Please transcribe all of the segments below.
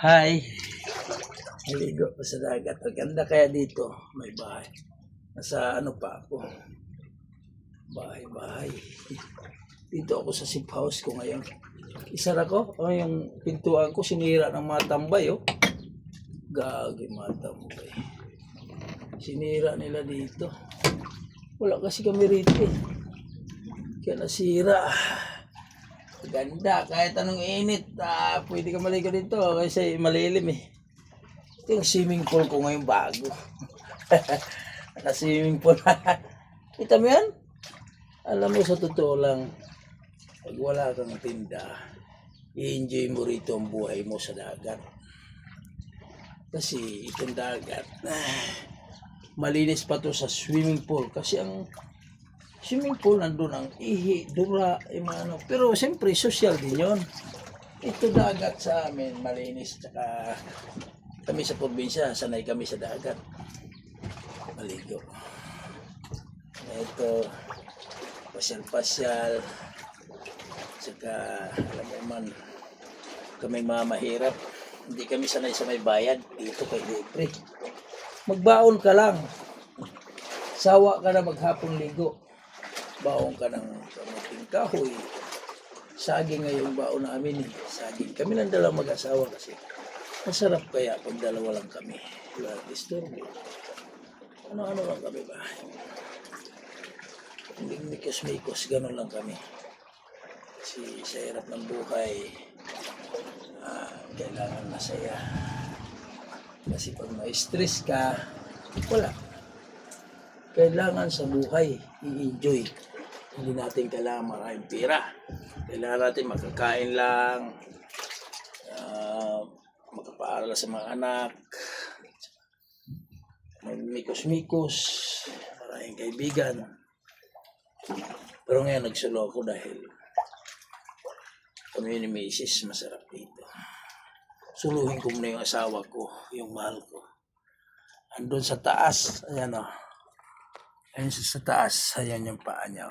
Hi, naligo pa sa dagat. Ang ganda kaya dito, may bahay. Nasa ano pa ako, bahay-bahay. Dito ako sa sip house ko ngayon. Isara ko, yung pintuan ko sinira ng mga tambay, oh. Gagi mga tambay. Sinira nila dito. Wala kasi kami rito eh. Kaya nasira. Ganda, kahit anong init, pwede ka maligo dito kasi malilim eh. Ito yung swimming pool ko ngayon bago. Naka-swimming pool. Kita mo yan? Alam mo sa totoo lang, pag wala kang tinda, i-enjoy mo rito ang buhay mo sa dagat. Kasi itong dagat, malinis pa to sa swimming pool. Kasi ang swimming pool nandun ang ihi, dura, ano. Pero siyempre, social din yun. Ito dagat sa amin, malinis. Tsaka kami sa probinsya, sanay kami sa dagat. Maligo. Ito, pasyal-pasyal. Tsaka, alam mo man, kami mga mahirap. Hindi kami sanay sa may bayad. Dito kay libre. Magbaon ka lang. Sawa ka na maghapong ligo. Baon ka ng kamuting kahoy. Saging ngayong baon namin eh. Saging. Kami lang dalang mag-asawa kasi. Masarap kaya pag dalawa lang kami. Wala disturbo. Ano-ano lang kami ba? Hindi mikos-mikos. Ganun lang kami. Kasi sa hirap ng buhay, kailangan masaya. Kasi pag ma-stress ka, wala. Kailangan sa buhay, i-enjoy. Hindi natin kailangan maraming pera. Kailangan natin makakain lang, makapaaral sa mga anak, magmikos-mikos, maraming kaibigan. Pero ngayon nagsulo ako dahil kami ni Mrs. masarap dito. Suluhin ko muna yung asawa ko, yung mahal ko. Andun sa taas, ayan o. Ayan sa taas, ayan yung paa niya.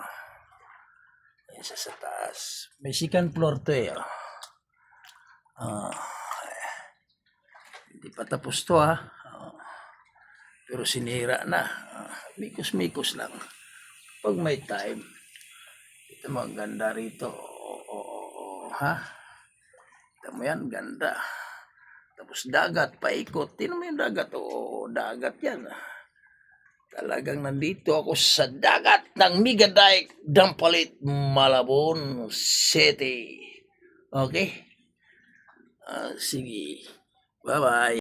Ayan sa taas. May second floor to eh. Hindi pa tapos to ha. Pero sinira na. Mikos-mikos lang. Pag may time. Ito mo, ganda rito. Ha? Ito mo yan, ganda. Tapos dagat, paikot. Tingnan mo yung dagat. Dagat yan. Talagang nandito ako sa dagat ng Migadike, Dampalit, Malabon City. Okay? Sige. Bye-bye.